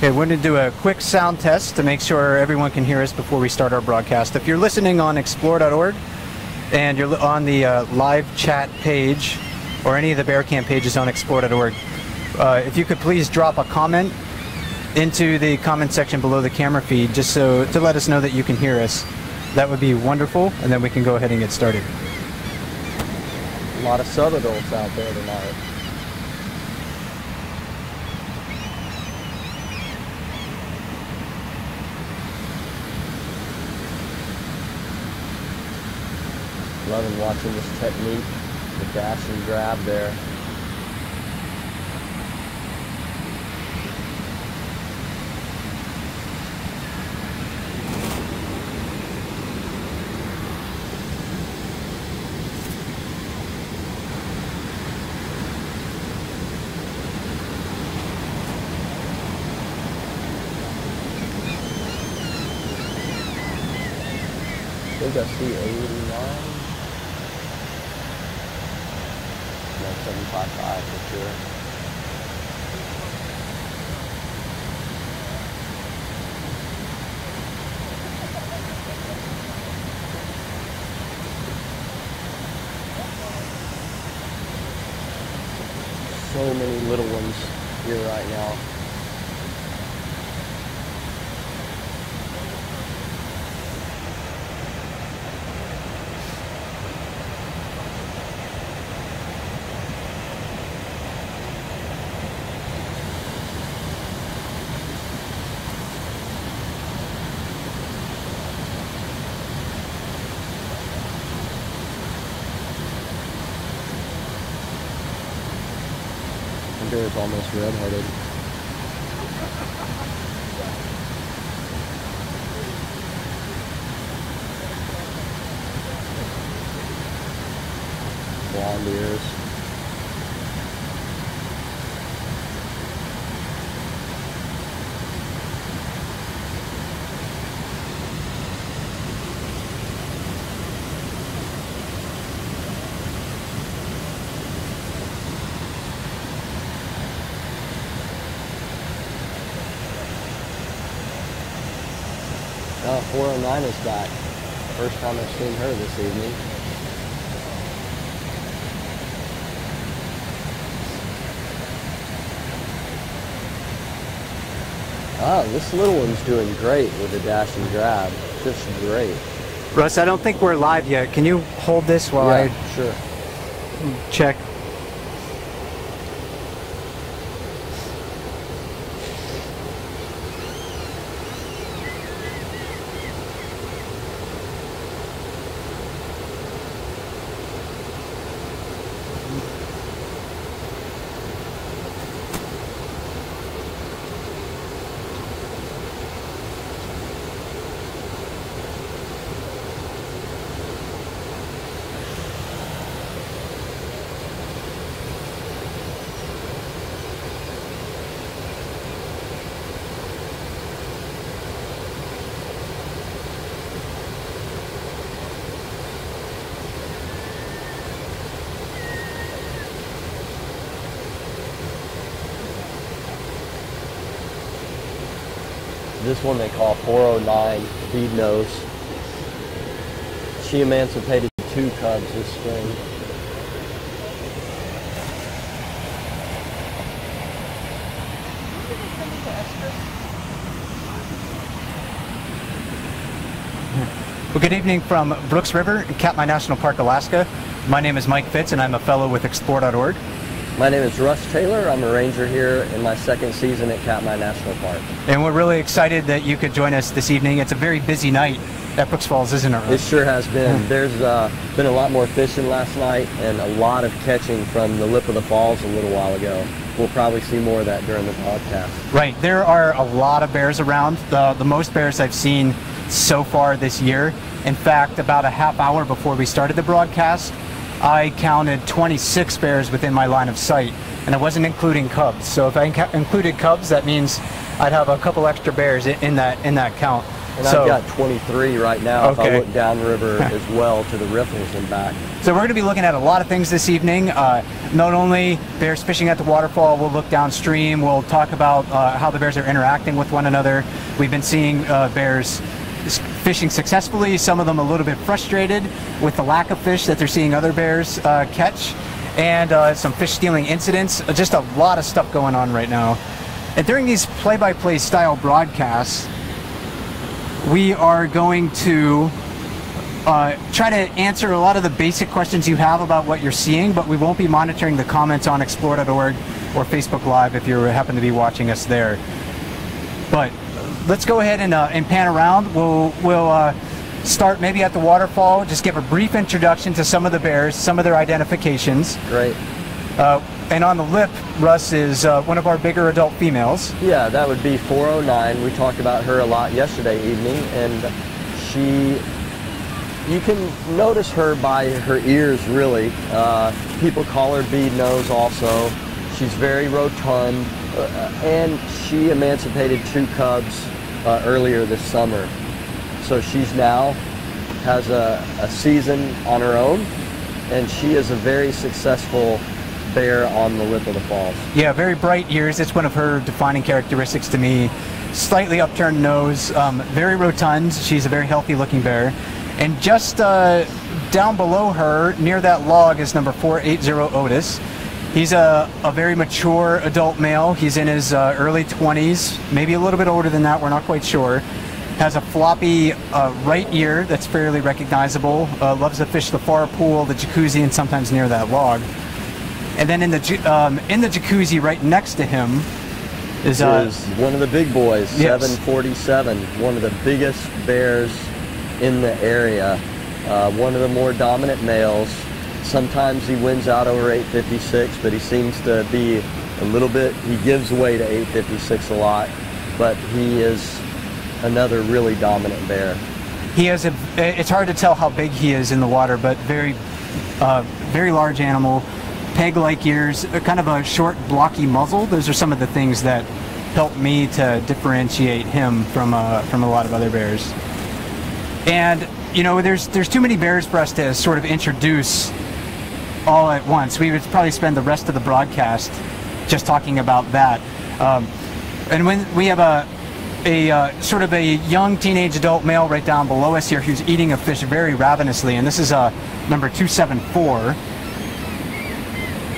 Okay, we're going to do a quick sound test to make sure everyone can hear us before we start our broadcast. If you're listening on explore.org and you're on the live chat page or any of the Bear Camp pages on explore.org, if you could please drop a comment into the comment section below the camera feed just so to let us know that you can hear us. That would be wonderful, and then we can go ahead and get started. A lot of southern adults out there tonight. Loving watching this technique, the dash and grab there. I think I see 89. 755 for sure. So many little ones here right now. It's almost red-headed. Blonde ears. Oh, 409 is back. First time I've seen her this evening. Oh, this little one's doing great with the dash and grab. Just great. Russ, I don't think we're live yet. Can you hold this while I sure. check? This one they call 409 bead nose. She emancipated 2 cubs this spring. Well, good evening from Brooks River in Katmai National Park, Alaska. My name is Mike Fitz, and I'm a fellow with explore.org. My name is Russ Taylor. I'm a ranger here in my 2nd season at Katmai National Park. And we're really excited that you could join us this evening. It's a very busy night at Brooks Falls, isn't it, Russ? It sure has been. There's been a lot more fishing last night and a lot of catching from the lip of the falls a little while ago. We'll probably see more of that during the broadcast. Right. There are a lot of bears around. The most bears I've seen so far this year. In fact, about a half hour before we started the broadcast, I counted 26 bears within my line of sight, and I wasn't including cubs. So if I included cubs, that means I'd have a couple extra bears in that count. And So, I've got 23 right now if I Okay. look downriver as well to the riffles and back. So we're going to be looking at a lot of things this evening. Not only bears fishing at the waterfall, we'll look downstream. We'll talk about how the bears are interacting with one another. We've been seeing bears fishing successfully, some of them a little bit frustrated with the lack of fish that they're seeing other bears catch, and some fish stealing incidents. Just a lot of stuff going on right now. And during these play-by-play style broadcasts, we are going to try to answer a lot of the basic questions you have about what you're seeing, but we won't be monitoring the comments on Explore.org or Facebook Live if you happen to be watching us there. But let's go ahead and pan around. We'll start maybe at the waterfall, just give a brief introduction to some of the bears, some of their identifications. Great. And on the lip, Russ, is one of our bigger adult females. Yeah, that would be 409. We talked about her a lot yesterday evening, and you can notice her by her ears, really. People call her bead nose also. She's very rotund, and she emancipated 2 cubs earlier this summer. So she's now has a season on her own, and she is a very successful bear on the lip of the falls. Yeah, very bright ears. It's one of her defining characteristics to me. Slightly upturned nose, very rotund. She's a very healthy looking bear. And just down below her, near that log, is number 480 Otis. He's a very mature adult male. He's in his early 20s, maybe a little bit older than that, we're not quite sure. Has a floppy right ear that's fairly recognizable. Loves to fish the far pool, the jacuzzi, and sometimes near that log. And then in the jacuzzi right next to him is one of the big boys, yes. 747, one of the biggest bears in the area, one of the more dominant males. Sometimes he wins out over 856, but he seems to be a little bit, he gives away to 856 a lot, but he is another really dominant bear. He has it's hard to tell how big he is in the water, but very large animal. Peg-like ears, kind of a short, blocky muzzle. Those are some of the things that help me to differentiate him from a lot of other bears. And you know, there's too many bears for us to sort of introduce all at once. We would probably spend the rest of the broadcast just talking about that. And when we have a sort of a young teenage adult male right down below us here who's eating a fish very ravenously, and this is number 274.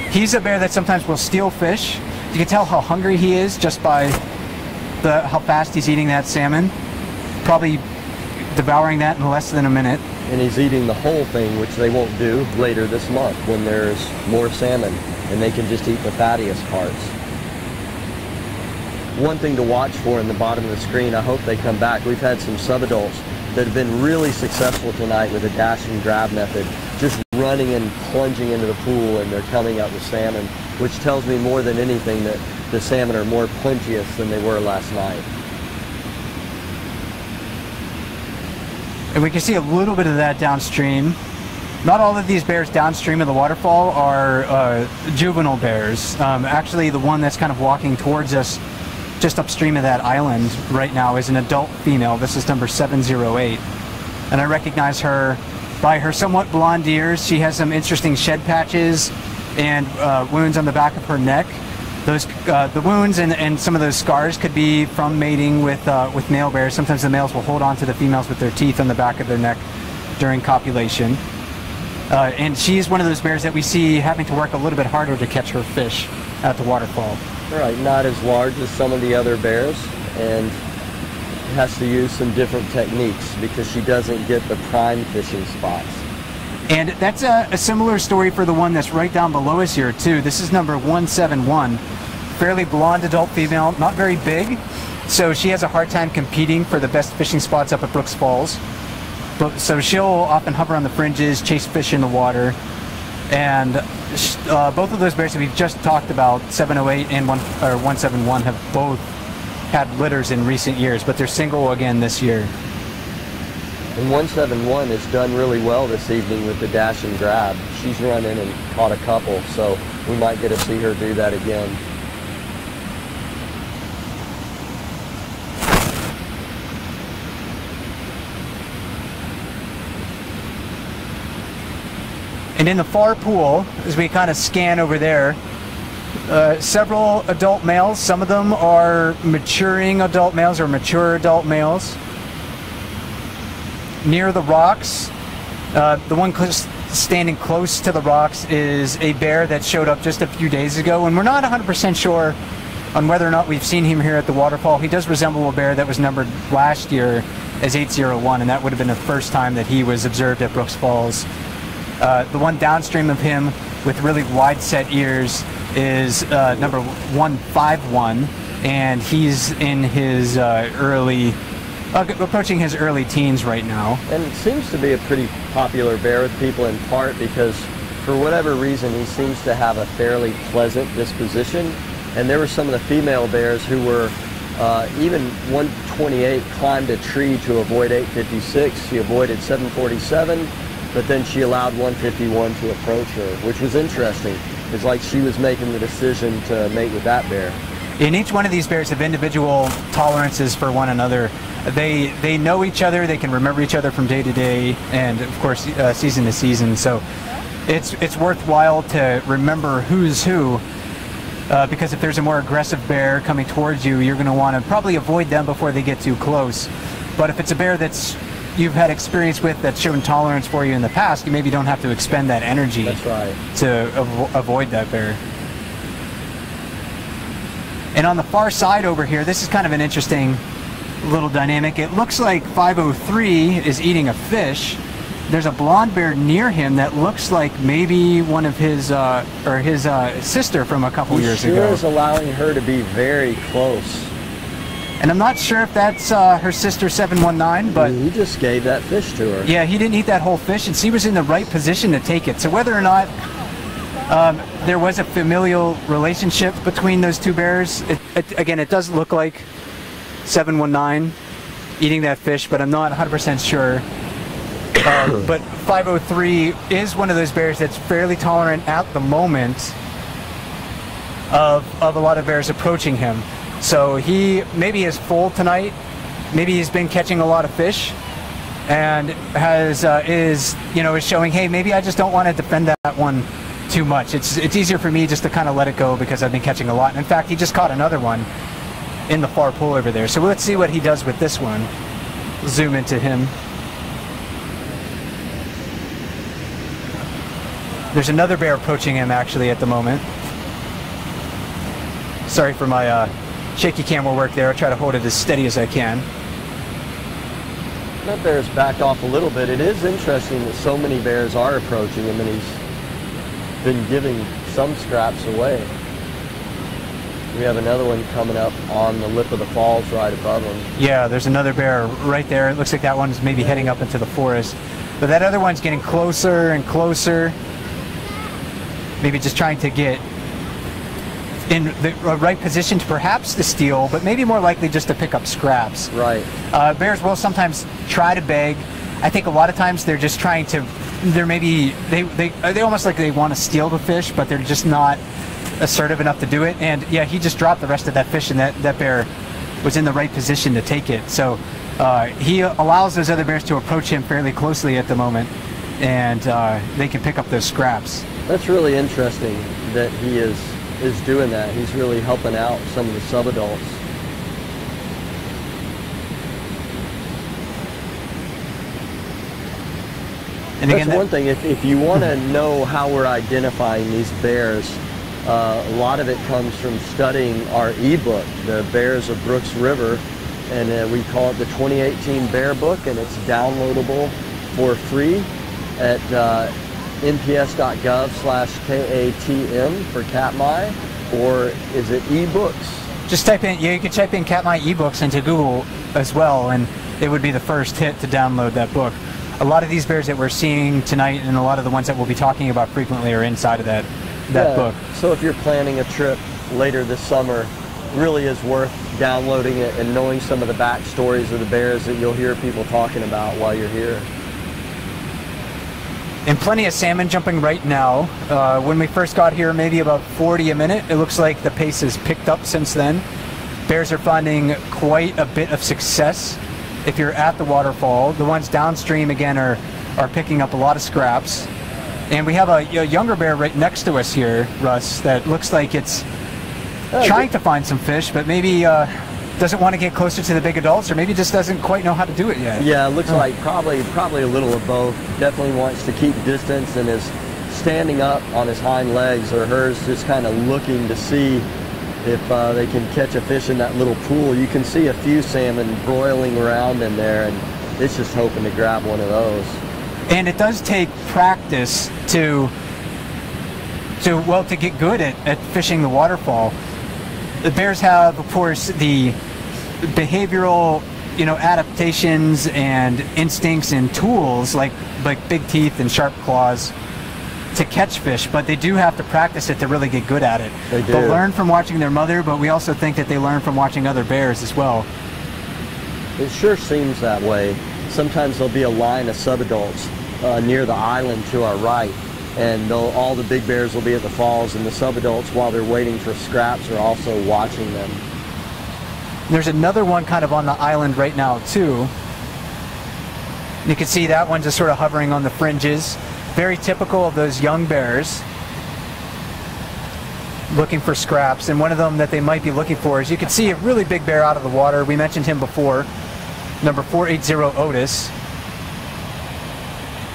He's a bear that sometimes will steal fish. You can tell how hungry he is just by how fast he's eating that salmon. Probably devouring that in less than a minute. And he's eating the whole thing, which they won't do later this month when there's more salmon, and they can just eat the fattiest parts. One thing to watch for in the bottom of the screen, I hope they come back. We've had some subadults that have been really successful tonight with the dash and grab method, just running and plunging into the pool, and they're coming up with salmon, which tells me more than anything that the salmon are more plenteous than they were last night. And we can see a little bit of that downstream. Not all of these bears downstream of the waterfall are juvenile bears. Actually, the one that's kind of walking towards us just upstream of that island right now is an adult female. This is number 708. And I recognize her by her somewhat blonde ears. She has some interesting shed patches and wounds on the back of her neck. Those the wounds and some of those scars could be from mating with male bears. Sometimes the males will hold on to the females with their teeth on the back of their neck during copulation. And she's one of those bears that we see having to work a little bit harder to catch her fish at the waterfall. Right, not as large as some of the other bears, and has to use some different techniques because she doesn't get the prime fishing spots. And that's a similar story for the one that's right down below us here too. This is number 171. Fairly blonde adult female, not very big, so she has a hard time competing for the best fishing spots up at Brooks Falls. So she'll often hover on the fringes, chase fish in the water. And both of those bears that we've just talked about, 708 and 171, have both had litters in recent years, but they're single again this year. And 171 has done really well this evening with the dash and grab. She's run in and caught a couple, so we might get to see her do that again. And in the far pool, as we kind of scan over there, several adult males. Some of them are maturing adult males or mature adult males. Near the rocks, the one standing close to the rocks is a bear that showed up just a few days ago, and we're not 100% sure on whether or not we've seen him here at the waterfall. He does resemble a bear that was numbered last year as 801, and that would have been the first time that he was observed at Brooks Falls. The one downstream of him with really wide set ears is number 151, and he's in his approaching his early teens right now. And it seems to be a pretty popular bear with people, in part because for whatever reason he seems to have a fairly pleasant disposition. And there were some of the female bears who were, even 128 climbed a tree to avoid 856. She avoided 747, but then she allowed 151 to approach her, which was interesting. It's like she was making the decision to mate with that bear. And each one of these bears have individual tolerances for one another. They know each other, they can remember each other from day to day, and of course season to season. So it's worthwhile to remember who's who, because if there's a more aggressive bear coming towards you, you're going to want to probably avoid them before they get too close. But if it's a bear that's you've had experience with that's shown tolerance for you in the past, you maybe don't have to expend that energy. That's right. To avoid that bear. And on the far side over here, this is kind of an interesting little dynamic. It looks like 503 is eating a fish. There's a blonde bear near him that looks like maybe one of his sister from a couple years ago. He sure is allowing her to be very close. And I'm not sure if that's her sister 719, but he just gave that fish to her. Yeah, he didn't eat that whole fish, and she was in the right position to take it. So whether or not there was a familial relationship between those two bears, again, it does look like 719 eating that fish, but I'm not 100% sure. But 503 is one of those bears that's fairly tolerant at the moment of a lot of bears approaching him. So he maybe is full tonight. Maybe he's been catching a lot of fish, and is showing, hey, maybe I just don't want to defend that one too much. It's easier for me just to kind of let it go because I've been catching a lot. And in fact, he just caught another one in the far pool over there. So let's see what he does with this one. Zoom into him. There's another bear approaching him actually at the moment. Sorry for my shaky camera work there. I'll try to hold it as steady as I can. That bear's backed off a little bit. It is interesting that so many bears are approaching him, and he's been giving some scraps away. We have another one coming up on the lip of the falls right above him. Yeah, there's another bear right there. It looks like that one's maybe heading up into the forest. But that other one's getting closer and closer. Maybe just trying to get in the right position to perhaps to steal, but maybe more likely just to pick up scraps. Right. Bears will sometimes try to beg. I think a lot of times they're just trying to, they almost like they want to steal the fish, but they're just not assertive enough to do it. And yeah, he just dropped the rest of that fish, and that bear was in the right position to take it. So he allows those other bears to approach him fairly closely at the moment, and they can pick up those scraps. That's really interesting that he is doing that. He's really helping out some of the subadults. And again, that's one thing. If you want to know how we're identifying these bears, a lot of it comes from studying our ebook, The Bears of Brooks River, and we call it the 2018 Bear Book, and it's downloadable for free at nps.gov/KATM for Katmai, or is it ebooks? Just type in, you can type in Katmai ebooks into Google as well, and it would be the first hit to download that book. A lot of these bears that we're seeing tonight, and a lot of the ones that we'll be talking about frequently, are inside of that book. So if you're planning a trip later this summer, really is worth downloading it and knowing some of the backstories of the bears that you'll hear people talking about while you're here. And plenty of salmon jumping right now. When we first got here, maybe about 40 a minute. It looks like the pace has picked up since then. Bears are finding quite a bit of success if you're at the waterfall. The ones downstream, again, are picking up a lot of scraps. And we have a younger bear right next to us here, Russ, that looks like it's trying to find some fish, but maybe doesn't want to get closer to the big adults, or maybe just doesn't quite know how to do it yet. Yeah, it looks like probably a little of both. Definitely wants to keep distance and is standing up on his hind legs or hers, just kind of looking to see if they can catch a fish in that little pool. You can see a few salmon broiling around in there, and it's just hoping to grab one of those. And it does take practice to get good at fishing the waterfall. The bears have, of course, the behavioral, adaptations and instincts and tools like big teeth and sharp claws to catch fish, but they do have to practice it to really get good at it. They do. They'll learn from watching their mother, but we also think that they learn from watching other bears as well. It sure seems that way. Sometimes there'll be a line of subadults near the island to our right, and all the big bears will be at the falls, and the subadults, while they're waiting for scraps, are also watching them. There's another one kind of on the island right now too. You can see that one just sort of hovering on the fringes. Very typical of those young bears looking for scraps, and one of them that they might be looking for is, you can see a really big bear out of the water. We mentioned him before, number 480 Otis.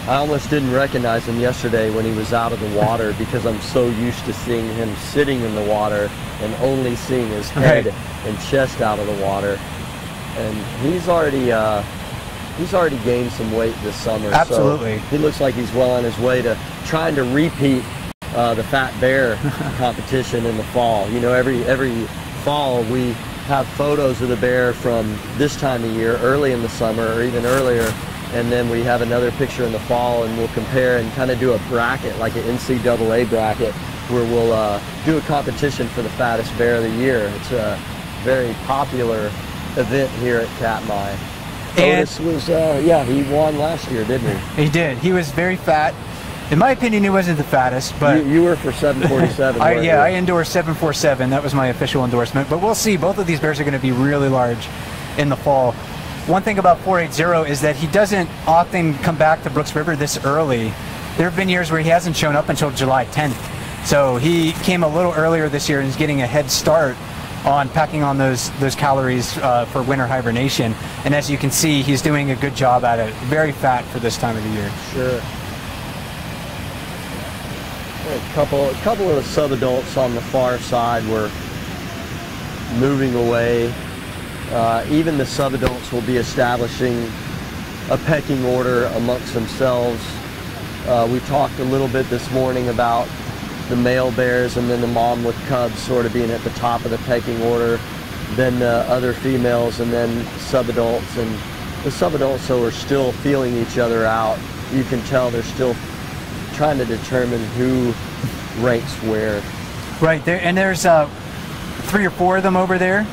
I almost didn't recognize him yesterday when he was out of the water because I'm so used to seeing him sitting in the water and only seeing his head and chest out of the water. And he's already gained some weight this summer. Absolutely. So he looks like he's well on his way to trying to repeat the fat bear competition in the fall. Every fall we have photos of the bear from this time of year, early in the summer or even earlier, and then we have another picture in the fall, and we'll compare and kind of do a bracket, like an NCAA bracket, where we'll do a competition for the fattest bear of the year. It's a very popular event here at Katmai. Otis was, he won last year, didn't he? He did. He was very fat. In my opinion, he wasn't the fattest, but you were for 747. I endorsed 747. That was my official endorsement. But we'll see. Both of these bears are going to be really large in the fall. One thing about 480 is that he doesn't often come back to Brooks River this early. There have been years where he hasn't shown up until July 10th. So he came a little earlier this year and is getting a head start on packing on those calories for winter hibernation. And as you can see, he's doing a good job at it. Very fat for this time of the year. Sure. A couple of the subadults on the far side were moving away. Even the subadults will be establishing a pecking order amongst themselves. We talked a little bit this morning about the male bears and then the mom with cubs sort of being at the top of the pecking order, then the other females, and then subadults. And the subadults, though, are still feeling each other out. You can tell they're still trying to determine who ranks where. Right there, and there's 3 or 4 of them over there.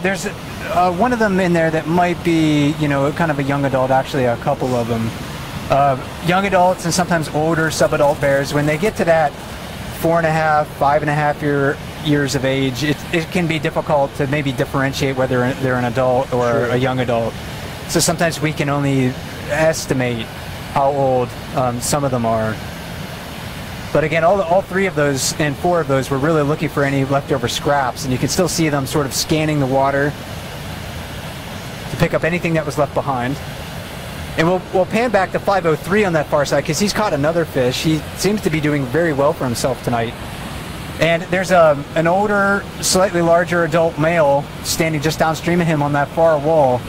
There's one of them in there that might be, kind of a young adult. Actually, a couple of them. Young adults and sometimes older subadult bears, when they get to that 4.5, 5.5 years of age, it can be difficult to maybe differentiate whether they're an adult or Sure. a young adult. So sometimes we can only estimate how old some of them are. But again, all 3 of those and 4 of those were really looking for any leftover scraps, and you can still see them sort of scanning the water to pick up anything that was left behind. And we'll pan back to 503 on that far side because he's caught another fish. He seems to be doing very well for himself tonight. And there's an older, slightly larger adult male standing just downstream of him on that far wall.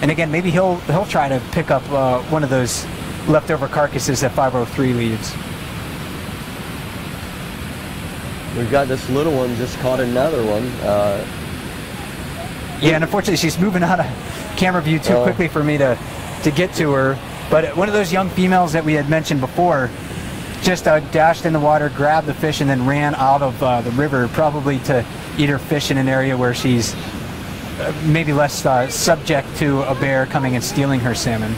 And again, maybe he'll try to pick up one of those leftover carcasses that 503 leaves. We've got this little one just caught another one. Yeah, and unfortunately she's moving out of camera view too quickly for me to get to her. But one of those young females that we had mentioned before just dashed in the water, grabbed the fish, and then ran out of the river, probably to eat her fish in an area where she's maybe less subject to a bear coming and stealing her salmon.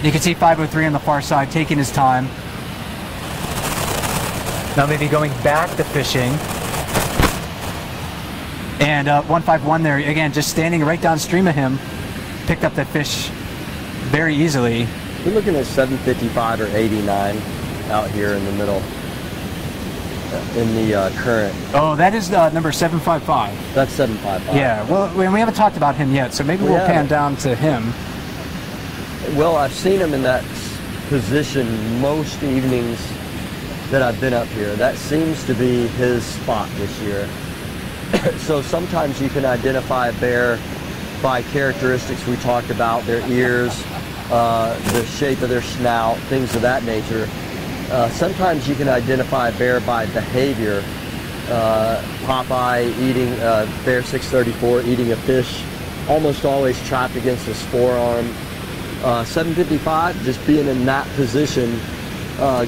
You can see 503 on the far side taking his time. Now maybe going back to fishing. And 151 there, again, just standing right downstream of him, picked up that fish very easily. We're looking at 755 or 89 out here in the middle in the current. Oh, that is number 755. That's 755. Yeah, well, we haven't talked about him yet, so maybe we'll pan down to him. Well, I've seen him in that position most evenings that I've been up here. That seems to be his spot this year. So sometimes you can identify a bear by characteristics we talked about, their ears, the shape of their snout, things of that nature. Sometimes you can identify a bear by behavior. Popeye eating, bear 634 eating a fish, almost always trapped against his forearm. 755, just being in that position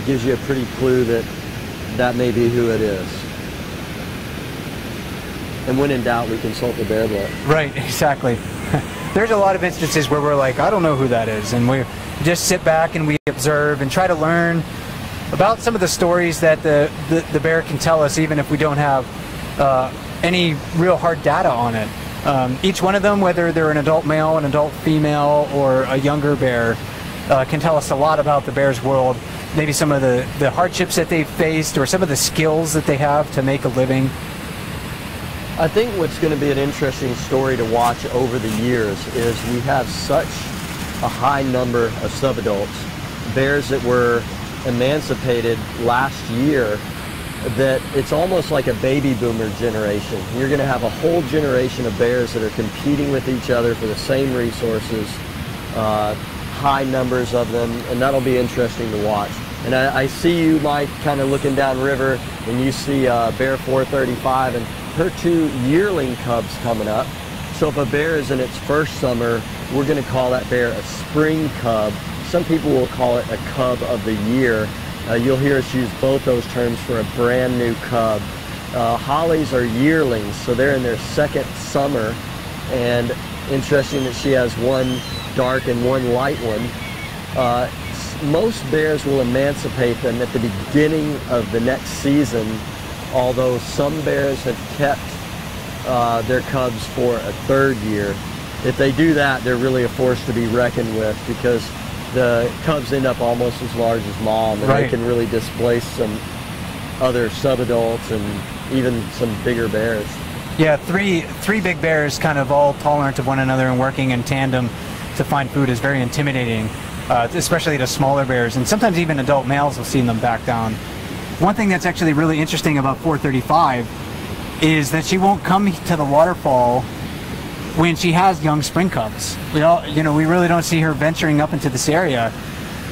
gives you a pretty clue that that may be who it is. And when in doubt, we consult the bear book. Right, exactly. There's a lot of instances where we're like, I don't know who that is, and we just sit back and we observe and try to learn about some of the stories that the bear can tell us, even if we don't have any real hard data on it. Each one of them, whether they're an adult male, an adult female, or a younger bear, can tell us a lot about the bear's world. Maybe some of the hardships that they've faced, or some of the skills that they have to make a living. I think what's going to be an interesting story to watch over the years is we have such a high number of subadults, bears that were emancipated last year, that it's almost like a baby boomer generation. You're going to have a whole generation of bears that are competing with each other for the same resources, high numbers of them, and that'll be interesting to watch. And I see you, Mike, kind of looking downriver, and you see bear 435 and her 2 yearling cubs coming up. So if a bear is in its first summer, we're going to call that bear a spring cub. Some people will call it a cub of the year. You'll hear us use both those terms for a brand new cub. Hollies are yearlings, so they're in their second summer. And interesting that she has one dark and one light one. Most bears will emancipate them at the beginning of the next season, although some bears have kept their cubs for a 3rd year. If they do that, they're really a force to be reckoned with, because the cubs end up almost as large as mom, and they can really displace some other subadults and even some bigger bears. Yeah, three big bears kind of all tolerant of one another and working in tandem to find food is very intimidating, especially to smaller bears, and sometimes even adult males will see them back down. One thing that's actually really interesting about 435 is that she won't come to the waterfall when she has young spring cubs. We really don't see her venturing up into this area,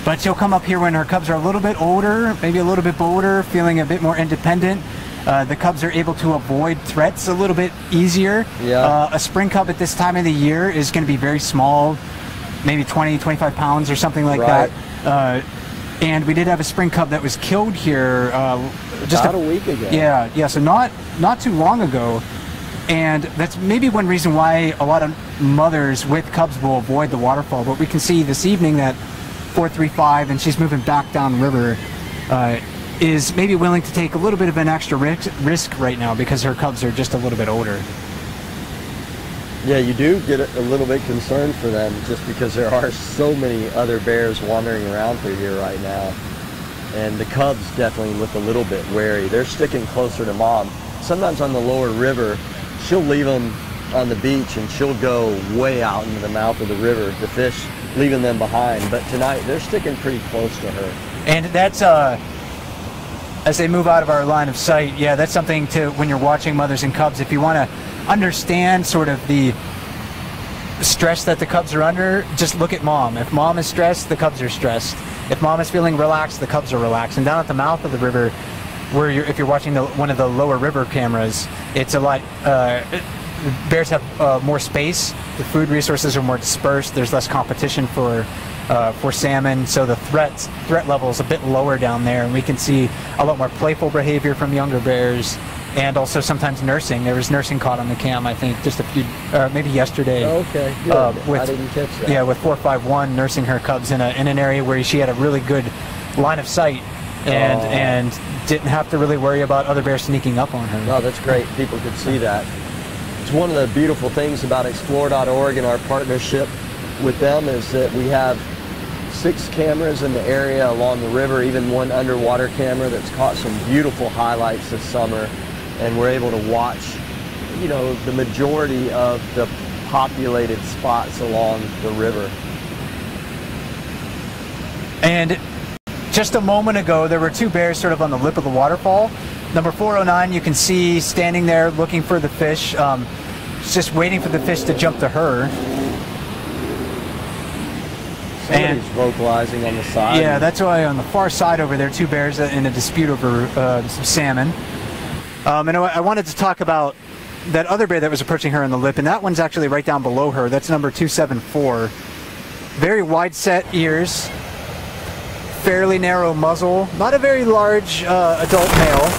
but she'll come up here when her cubs are a little bit older, maybe a little bit bolder, feeling a bit more independent. The cubs are able to avoid threats a little bit easier. Yeah. A spring cub at this time of the year is going to be very small, maybe 20, 25 pounds or something like that. And we did have a spring cub that was killed here just about a week ago. Yeah, so not too long ago. And that's maybe one reason why a lot of mothers with cubs will avoid the waterfall. But we can see this evening that 435, and she's moving back downriver, is maybe willing to take a little bit of an extra risk right now because her cubs are just a little bit older. Yeah, you do get a little bit concerned for them, just because there are so many other bears wandering around through here right now. And the cubs definitely look a little bit wary. They're sticking closer to mom. Sometimes on the lower river, she'll leave them on the beach and she'll go way out into the mouth of the river, the fish leaving them behind. But tonight, they're sticking pretty close to her. And that's, as they move out of our line of sight, yeah, that's something to, when you're watching mothers and cubs, if you want to understand sort of the stress that the cubs are under, just look at mom. If mom is stressed, the cubs are stressed. If mom is feeling relaxed, the cubs are relaxed. And down at the mouth of the river, where if you're watching one of the lower river cameras, it's a lot, bears have more space, the food resources are more dispersed, there's less competition for salmon, so the threat level is a bit lower down there, and we can see a lot more playful behavior from younger bears, and also sometimes nursing. There was nursing caught on the cam, I think, just a few, maybe yesterday. Okay, good. I didn't catch that. Yeah, with 451 nursing her cubs in an area where she had a really good line of sight, and didn't have to really worry about other bears sneaking up on her. Oh, that's great. People could see that. It's one of the beautiful things about Explore.org and our partnership with them is that we have 6 cameras in the area along the river, even one underwater camera that's caught some beautiful highlights this summer, and we're able to watch, you know, the majority of the populated spots along the river. And just a moment ago, there were 2 bears sort of on the lip of the waterfall. Number 409, you can see standing there looking for the fish, just waiting for the fish to jump to her. Somebody's vocalizing on the side. Yeah, that's why on the far side over there, 2 bears in a dispute over some salmon. And I wanted to talk about that other bear that was approaching her on the lip, and that one's actually right down below her. That's number 274. Very wide set ears, fairly narrow muzzle, not a very large adult male.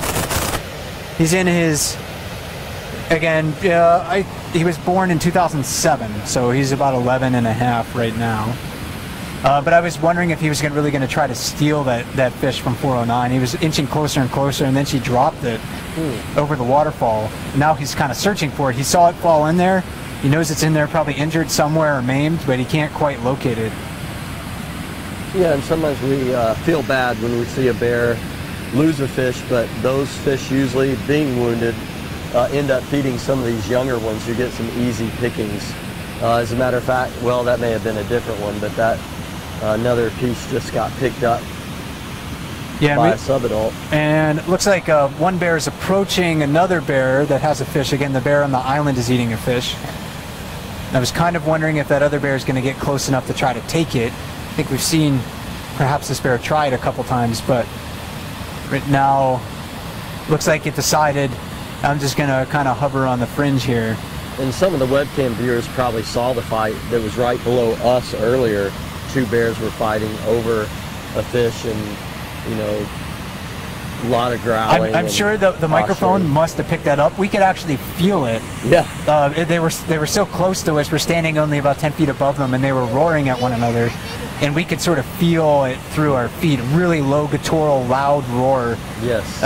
He's in his, again, he was born in 2007, so he's about 11 and a half right now. But I was wondering if he was really going to try to steal that fish from 409. He was inching closer and closer, and then she dropped it over the waterfall. Now he's kind of searching for it. He saw it fall in there. He knows it's in there, probably injured somewhere or maimed, but he can't quite locate it. Yeah, and sometimes we feel bad when we see a bear lose a fish, but those fish usually, being wounded, end up feeding some of these younger ones who get some easy pickings. As a matter of fact, well, that may have been a different one, but that another piece just got picked up by a subadult. And it looks like one bear is approaching another bear that has a fish. Again, the bear on the island is eating a fish. And I was kind of wondering if that other bear is going to get close enough to try to take it. I think we've seen perhaps this bear try it a couple times, but right now looks like it decided I'm just going to kind of hover on the fringe here. And some of the webcam viewers probably saw the fight that was right below us earlier. 2 bears were fighting over a fish, and you know, a lot of growling. I'm sure the microphone must have picked that up. We could actually feel it. Yeah. They were so close to us. We're standing only about 10 feet above them, and they were roaring at one another, and we could sort of feel it through our feet. Really low, guttural, loud roar. Yes.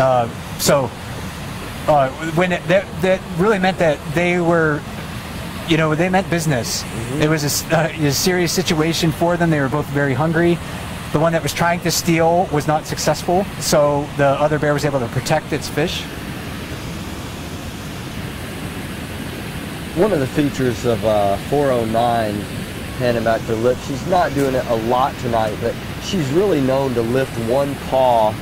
When that really meant that they were, you know, they meant business. It was a serious situation for them. They were both very hungry. The one that was trying to steal was not successful, so the other bear was able to protect its fish. One of the features of 409, handing back to the lip, she's not doing it a lot tonight, but she's really known to lift one paw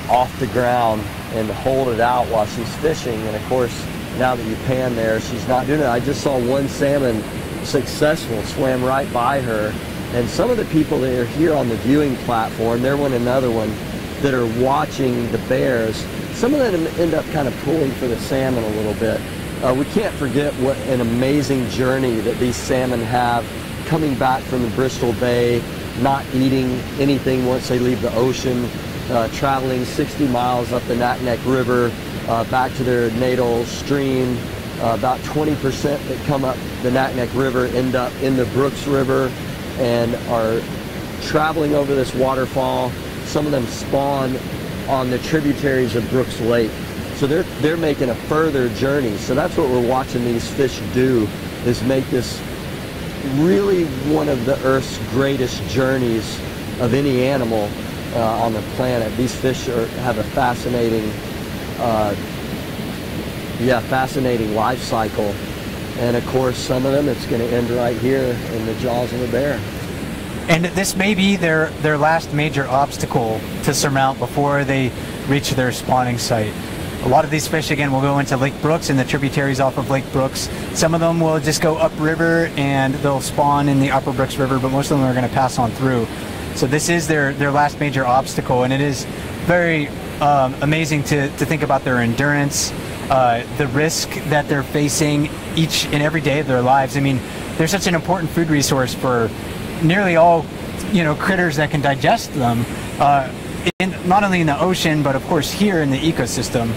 off the ground and hold it out while she's fishing. And of course, now that you pan there, she's not doing it. I just saw one salmon successful, swam right by her. And some of the people that are here on the viewing platform, there went another one, that are watching the bears. Some of them end up kind of pulling for the salmon a little bit. We can't forget what an amazing journey that these salmon have coming back from the Bristol Bay, not eating anything once they leave the ocean, traveling 60 miles up the Naknek River, back to their natal stream. About 20% that come up the Naknek River end up in the Brooks River and are traveling over this waterfall. Some of them spawn on the tributaries of Brooks Lake. So they're making a further journey. So that's what we're watching these fish do, is make this really one of the Earth's greatest journeys of any animal on the planet. These fish have a fascinating, fascinating life cycle. And of course, some of them, it's going to end right here in the jaws of a bear. And this may be their last major obstacle to surmount before they reach their spawning site. A lot of these fish, again, will go into Lake Brooks and the tributaries off of Lake Brooks. Some of them will just go upriver and they'll spawn in the Upper Brooks River, but most of them are going to pass on through. So this is their last major obstacle, and it is very amazing to think about their endurance, the risk that they're facing each and every day of their lives. I mean, they're such an important food resource for nearly all, critters that can digest them, not only in the ocean, but of course here in the ecosystem.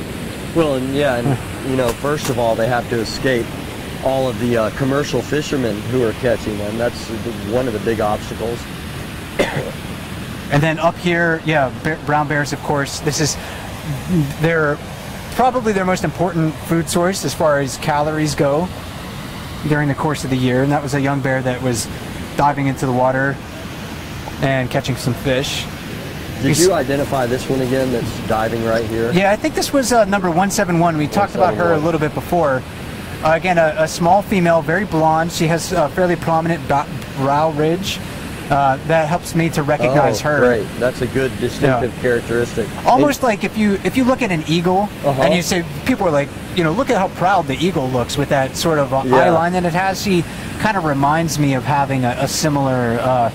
Well, and first of all, they have to escape all of the commercial fishermen who are catching them. That's one of the big obstacles. And then up here, brown bears, of course. They're probably their most important food source as far as calories go during the course of the year. And that was a young bear that was diving into the water and catching some fish. Did you identify this one again that's diving right here? Yeah, I think this was number 171. We talked about her a little bit before. Again, a small female, very blonde. She has a fairly prominent brow ridge. That helps me to recognize her. Great, that's a good distinctive characteristic. Almost like if you look at an eagle and you say, people are like, you know, look at how proud the eagle looks with that sort of eye line that it has. She kind of reminds me of having a similar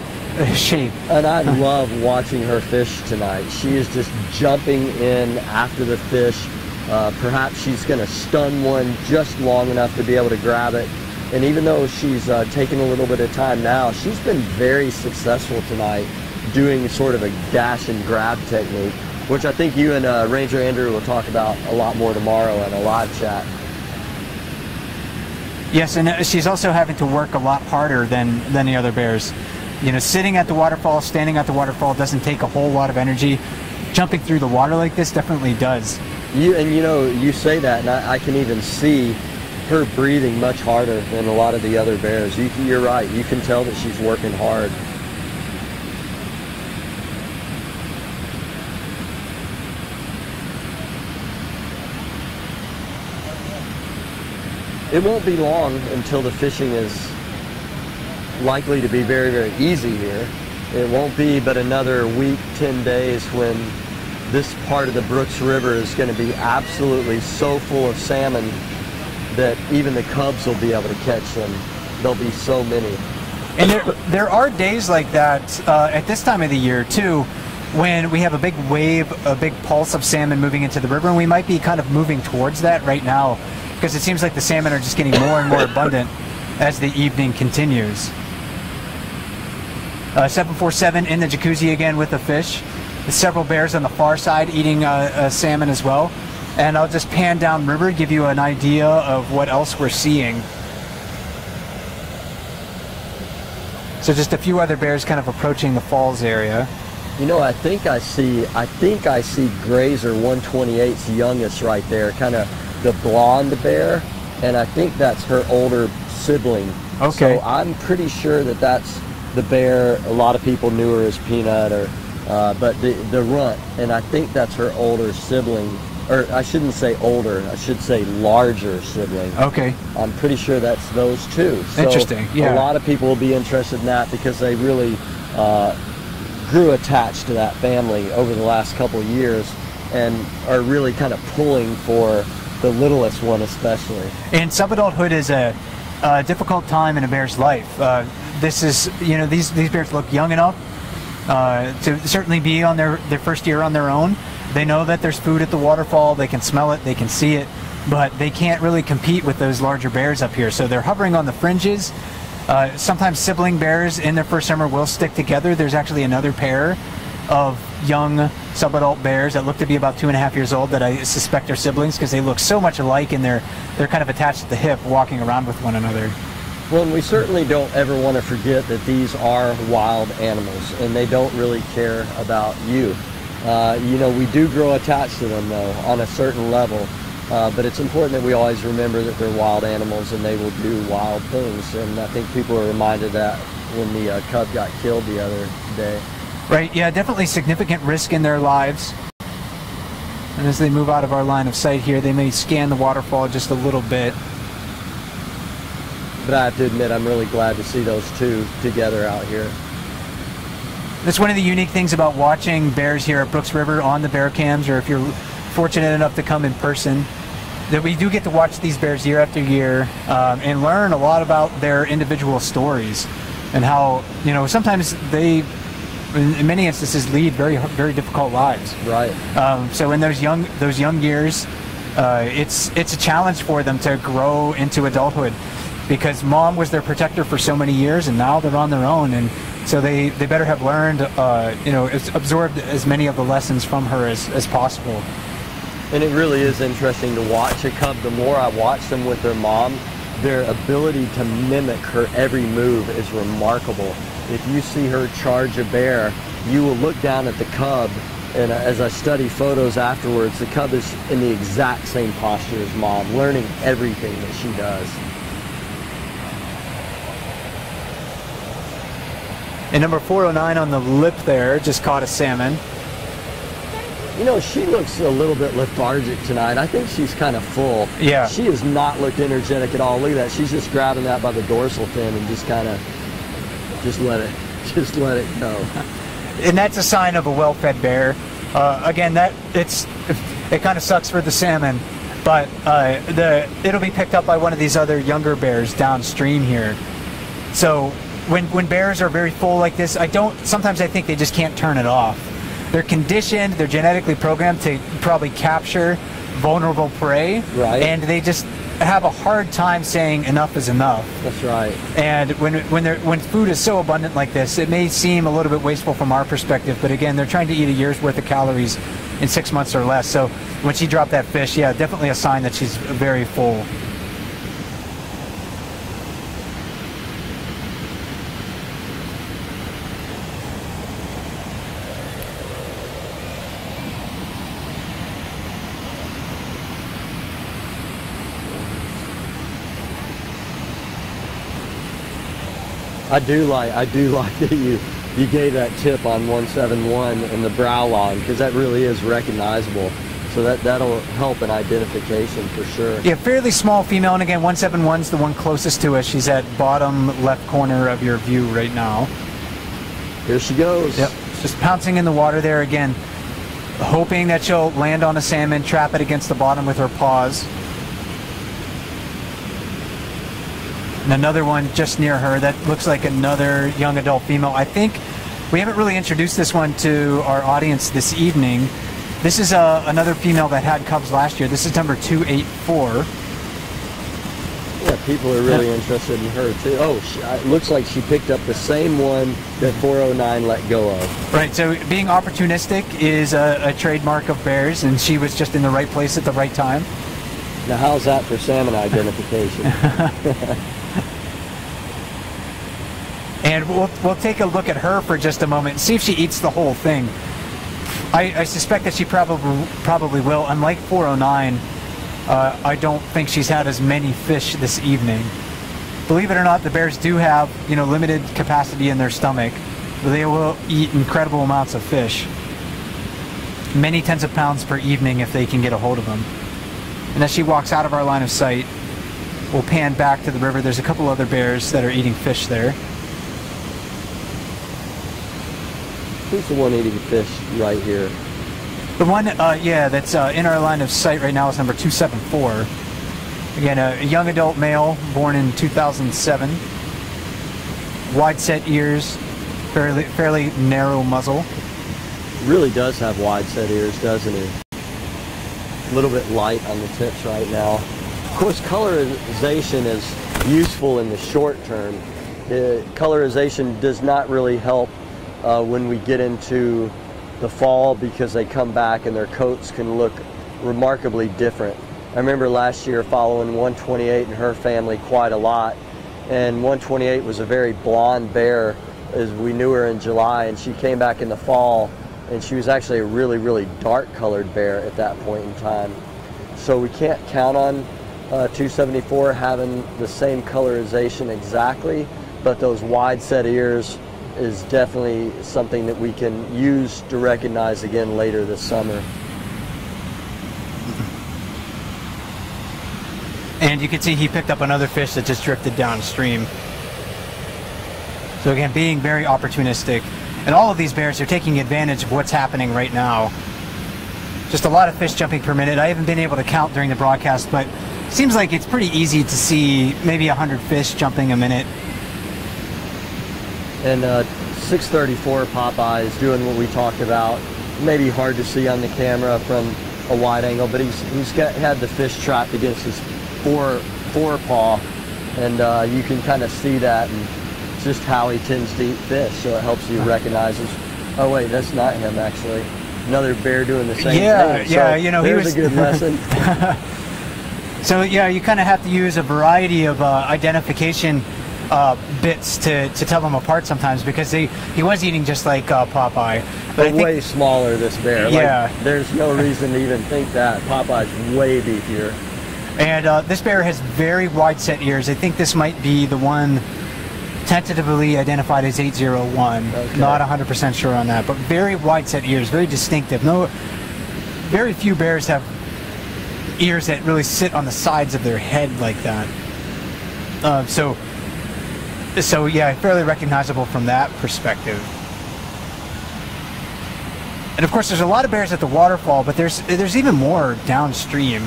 shape. And I love watching her fish tonight. She is just jumping in after the fish. Perhaps she's going to stun one just long enough to be able to grab it. And even though she's taking a little bit of time now, she's been very successful tonight doing sort of a dash and grab technique, which I think you and Ranger Andrew will talk about a lot more tomorrow in a live chat. Yes, and she's also having to work a lot harder than the other bears. You know, sitting at the waterfall, standing at the waterfall doesn't take a whole lot of energy. Jumping through the water like this definitely does. You know, you say that, and I can even see her breathing much harder than a lot of the other bears. You're right. You can tell that she's working hard. It won't be long until the fishing is likely to be very, very easy here. It won't be but another week, 10 days when this part of the Brooks River is going to be absolutely so full of salmon that even the cubs will be able to catch them. There'll be so many. And there are days like that at this time of the year too, when we have a big wave, a big pulse of salmon moving into the river, and we might be kind of moving towards that right now because it seems like the salmon are just getting more and more abundant as the evening continues. 747 in the jacuzzi again with the fish. There's several bears on the far side eating salmon as well. And I'll just pan down river, give you an idea of what else we're seeing. So just a few other bears kind of approaching the falls area. You know, I think I see Grazer 128's youngest right there, kind of the blonde bear, and I think that's her older sibling. Okay. So I'm pretty sure that that's the bear. A lot of people knew her as Peanut, or but the runt, and I think that's her older sibling. Or I shouldn't say older, I should say larger sibling. Okay. I'm pretty sure that's those two. So interesting, yeah. A lot of people will be interested in that because they really grew attached to that family over the last couple of years and are really kind of pulling for the littlest one especially. And subadulthood is a difficult time in a bear's life. This is, you know, these bears look young enough to certainly be on their first year on their own. They know that there's food at the waterfall, they can smell it, they can see it, but they can't really compete with those larger bears up here. So they're hovering on the fringes. Sometimes sibling bears in their first summer will stick together. There's actually another pair of young subadult bears that look to be about 2.5 years old that I suspect are siblings because they look so much alike and they're kind of attached at the hip walking around with one another. Well, and we certainly don't ever want to forget that these are wild animals and they don't really care about you. You know, we do grow attached to them, though, on a certain level. But it's important that we always remember that they're wild animals and they will do wild things. And I think people are reminded of that when the cub got killed the other day. Right, yeah, definitely significant risk in their lives. And as they move out of our line of sight here, they may scan the waterfall just a little bit. But I have to admit, I'm really glad to see those two together out here. That's one of the unique things about watching bears here at Brooks River on the bear cams, or if you're fortunate enough to come in person, that we do get to watch these bears year after year and learn a lot about their individual stories and how, you know, sometimes they, in many instances, lead very, very difficult lives. Right. So in those young years, it's a challenge for them to grow into adulthood because mom was their protector for so many years, and now they're on their own, and so they better have learned, you know, absorbed as many of the lessons from her as possible. And it really is interesting to watch a cub. The more I watch them with their mom, their ability to mimic her every move is remarkable. If you see her charge a bear, you will look down at the cub, and as I study photos afterwards, the cub is in the exact same posture as mom, learning everything that she does. And number 409 on the lip there just caught a salmon. You know, she looks a little bit lethargic tonight. I think she's kind of full. Yeah. She has not looked energetic at all. Look at that. She's just grabbing that by the dorsal fin and just kind of, just let it go. And that's a sign of a well-fed bear. Again, it kind of sucks for the salmon, but it'll be picked up by one of these other younger bears downstream here. So when bears are very full like this, sometimes I think they just can't turn it off. They're conditioned, they're genetically programmed to probably capture vulnerable prey, right? And they just have a hard time saying enough is enough. That's right. And when food is so abundant like this, it may seem a little bit wasteful from our perspective, but again, they're trying to eat a year's worth of calories in 6 months or less. So when she dropped that fish, yeah, definitely a sign that she's very full. I do like that you gave that tip on 171 and the brow line, because that really is recognizable. So that'll help in identification for sure. Yeah, fairly small female, and again, 171's the one closest to us. She's at bottom left corner of your view right now. Here she goes. Yep, just pouncing in the water there again, hoping that she'll land on a salmon, trap it against the bottom with her paws. And another one just near her that looks like another young adult female. I think we haven't really introduced this one to our audience this evening. This is another female that had cubs last year. This is number 284. Yeah, people are really interested in her too. Oh, it looks like she picked up the same one that 409 let go of. Right, so being opportunistic is a trademark of bears, and she was just in the right place at the right time. Now, how's that for salmon identification? And we'll take a look at her for just a moment and see if she eats the whole thing. I suspect that she probably will. Unlike 409, I don't think she's had as many fish this evening. Believe it or not, the bears do have, limited capacity in their stomach, but they will eat incredible amounts of fish. Many tens of pounds per evening if they can get a hold of them. And as she walks out of our line of sight, we'll pan back to the river. There's a couple other bears that are eating fish there. Who's the one eating fish right here? The one, that's in our line of sight right now is number 274. Again, a young adult male, born in 2007. Wide set ears, fairly narrow muzzle. Really does have wide set ears, doesn't he? A little bit light on the tips right now. Of course, colorization is useful in the short term. Colorization does not really help when we get into the fall, because they come back and their coats can look remarkably different. I remember last year following 128 and her family quite a lot, and 128 was a very blonde bear as we knew her in July, and she came back in the fall and she was actually a really, really dark colored bear at that point in time. So we can't count on 274 having the same colorization exactly, but those wide set ears is definitely something that we can use to recognize again later this summer. And you can see he picked up another fish that just drifted downstream. So again, being very opportunistic. And all of these bears are taking advantage of what's happening right now. Just a lot of fish jumping per minute. I haven't been able to count during the broadcast, but it seems like it's pretty easy to see maybe 100 fish jumping a minute. And 634 Popeye is doing what we talked about. Maybe hard to see on the camera from a wide angle, but he's had the fish trapped against his forepaw, and you can kind of see that, and just how he tends to eat fish. So it helps you recognize his. Oh wait, that's not him actually. Another bear doing the same thing. Yeah, so he was a good lesson. So yeah, you kind of have to use a variety of identification bits to tell them apart sometimes, because he was eating just like Popeye. But I think, way smaller, this bear. Yeah. Like, there's no reason to even think that. Popeye's way beefier. And this bear has very wide set ears. I think this might be the one tentatively identified as 801. Okay. Not 100% sure on that, but very wide set ears, very distinctive. Very few bears have ears that really sit on the sides of their head like that. So yeah, fairly recognizable from that perspective. And of course, there's a lot of bears at the waterfall, but there's even more downstream.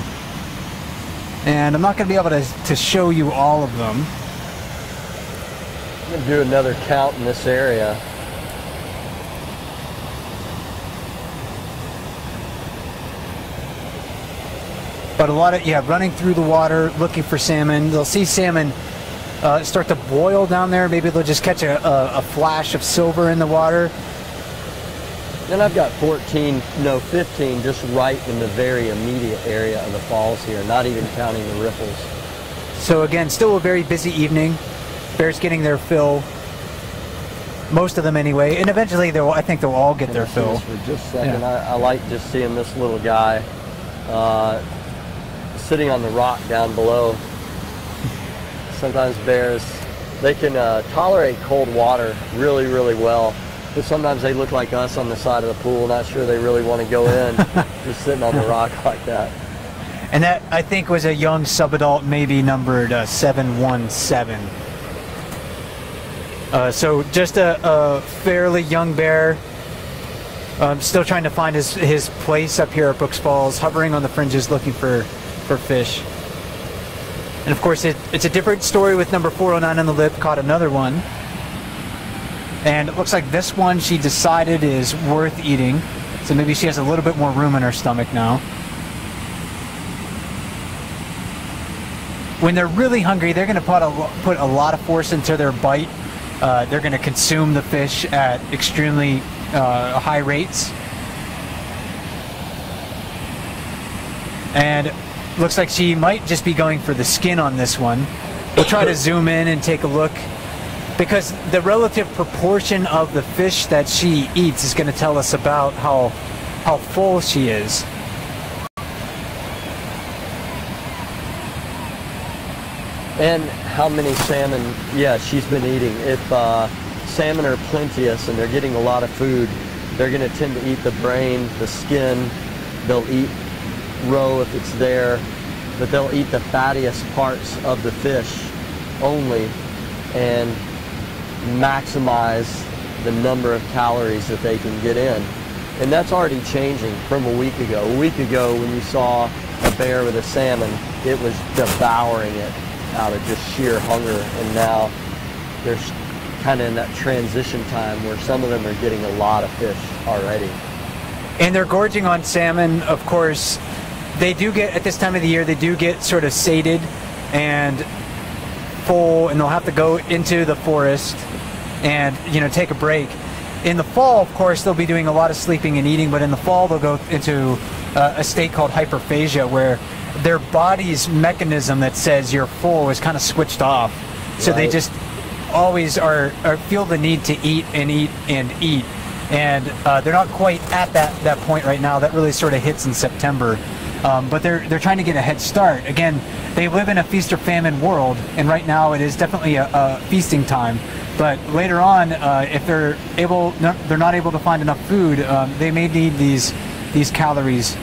And I'm not going to be able to show you all of them. I'm going to do another count in this area. But a lot of, yeah, running through the water, looking for salmon. They'll see salmon start to boil down there. Maybe they'll just catch a flash of silver in the water. Then I've got 15 just right in the very immediate area of the falls here, not even counting the riffles. So again, still a very busy evening. Bears getting their fill. Most of them anyway, and eventually I think they'll all get their fill. For just a second, Yeah. I like just seeing this little guy sitting on the rock down below. Sometimes bears, they can tolerate cold water really, really well. But sometimes they look like us on the side of the pool, not sure they really want to go in, just sitting on the rock like that. And that, I think, was a young subadult, maybe numbered 717. So just a fairly young bear. Still trying to find his place up here at Brooks Falls, hovering on the fringes looking for fish. And of course, it's a different story with number 409 on the lip, caught another one. And it looks like this one she decided is worth eating. So maybe she has a little bit more room in her stomach now. When they're really hungry, they're going to put a lot of force into their bite. They're going to consume the fish at extremely high rates. And looks like she might just be going for the skin on this one. We'll try to zoom in and take a look, because the relative proportion of the fish that she eats is going to tell us about how full she is. And how many salmon, yeah, she's been eating. If salmon are plenteous and they're getting a lot of food, they're going to tend to eat the brain, the skin. They'll eat roe if it's there, but they'll eat the fattiest parts of the fish only and maximize the number of calories that they can get in. And that's already changing from a week ago. A week ago, when you saw a bear with a salmon, it was devouring it out of just sheer hunger. And now they're kind of in that transition time where some of them are getting a lot of fish already. And they're gorging on salmon, of course. They do get, at this time of the year, they do get sort of sated and full, and they'll have to go into the forest and, you know, take a break. In the fall, of course, they'll be doing a lot of sleeping and eating, but in the fall they'll go into a state called hyperphagia, where their body's mechanism that says you're full is kind of switched off. So Right. they just always feel the need to eat and eat and eat. And they're not quite at that point right now. That really sort of hits in September. But they're trying to get a head start. Again, they live in a feast or famine world, and right now it is definitely a feasting time. But later on, if they're not able to find enough food, they may need these calories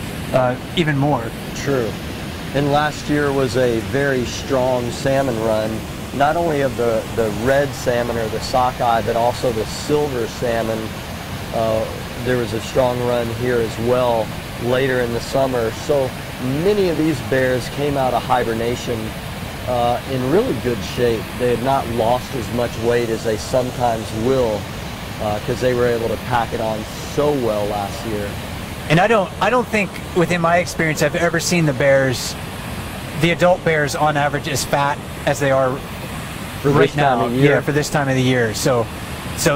even more. True. And last year was a very strong salmon run, not only of the red salmon or the sockeye, but also the silver salmon. There was a strong run here as well later in the summer. So many of these bears came out of hibernation in really good shape. They had not lost as much weight as they sometimes will, because they were able to pack it on so well last year. And I don't think, within my experience, I've ever seen the adult bears on average as fat as they are For right this now. time of year. Yeah, for this time of the year. So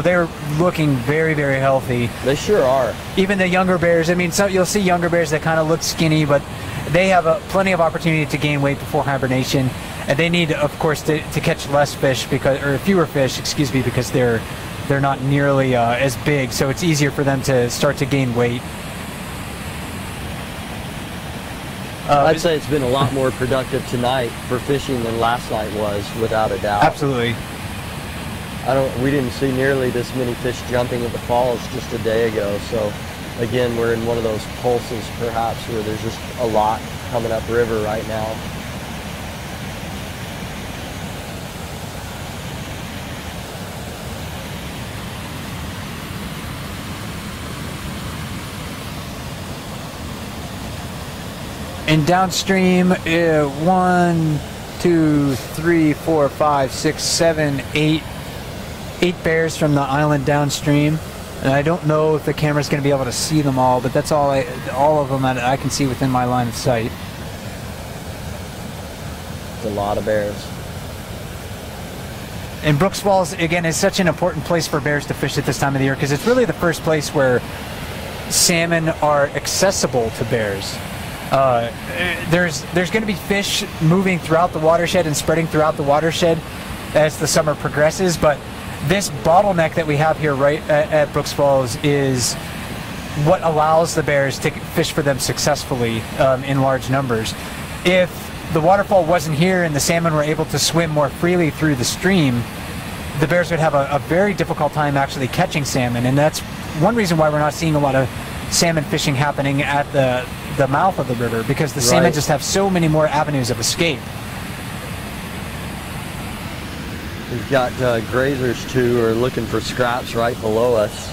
they're looking very, very healthy. They sure are. Even the younger bears, I mean, so you'll see younger bears that kind of look skinny, but they have plenty of opportunity to gain weight before hibernation. And they need, of course, to catch less fish, or fewer fish, excuse me, because they're not nearly as big. So it's easier for them to start to gain weight. I'd say it's been a lot more productive tonight for fishing than last night was, without a doubt. Absolutely. We didn't see nearly this many fish jumping at the falls just a day ago. So again, we're in one of those pulses perhaps where there's just a lot coming up river right now. And downstream, 1, 2, 3, 4, 5, 6, 7, 8 bears from the island downstream. And I don't know if the camera's going to be able to see them all, but that's all of them that I can see within my line of sight. It's a lot of bears. And Brooks Falls, again, is such an important place for bears to fish at this time of the year because it's really the first place where salmon are accessible to bears. There's going to be fish moving throughout the watershed and spreading throughout the watershed as the summer progresses, but this bottleneck that we have here right at Brooks Falls is what allows the bears to fish for them successfully in large numbers. If the waterfall wasn't here and the salmon were able to swim more freely through the stream, the bears would have a very difficult time actually catching salmon, and that's one reason why we're not seeing a lot of salmon fishing happening at the mouth of the river, because the salmon just have so many more avenues of escape. We've got grazers too, who are looking for scraps right below us.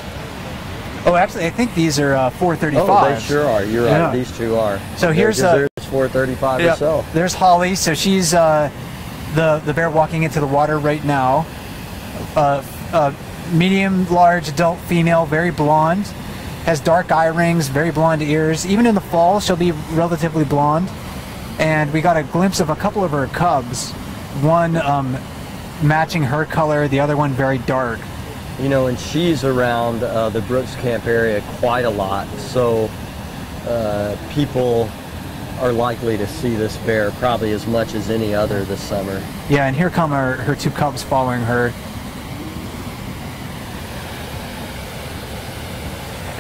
Oh, actually, I think these are 435s. Oh, they sure are. You're right. These two are. So here's there's 435 herself. There's Holly. So she's the bear walking into the water right now. Medium, large, adult female, very blonde. Has dark eye rings, very blonde ears. Even in the fall, she'll be relatively blonde. And we got a glimpse of a couple of her cubs. One matching her color, the other one very dark. You know, and she's around the Brooks Camp area quite a lot, so people are likely to see this bear probably as much as any other this summer. Yeah, and here come her two cubs following her.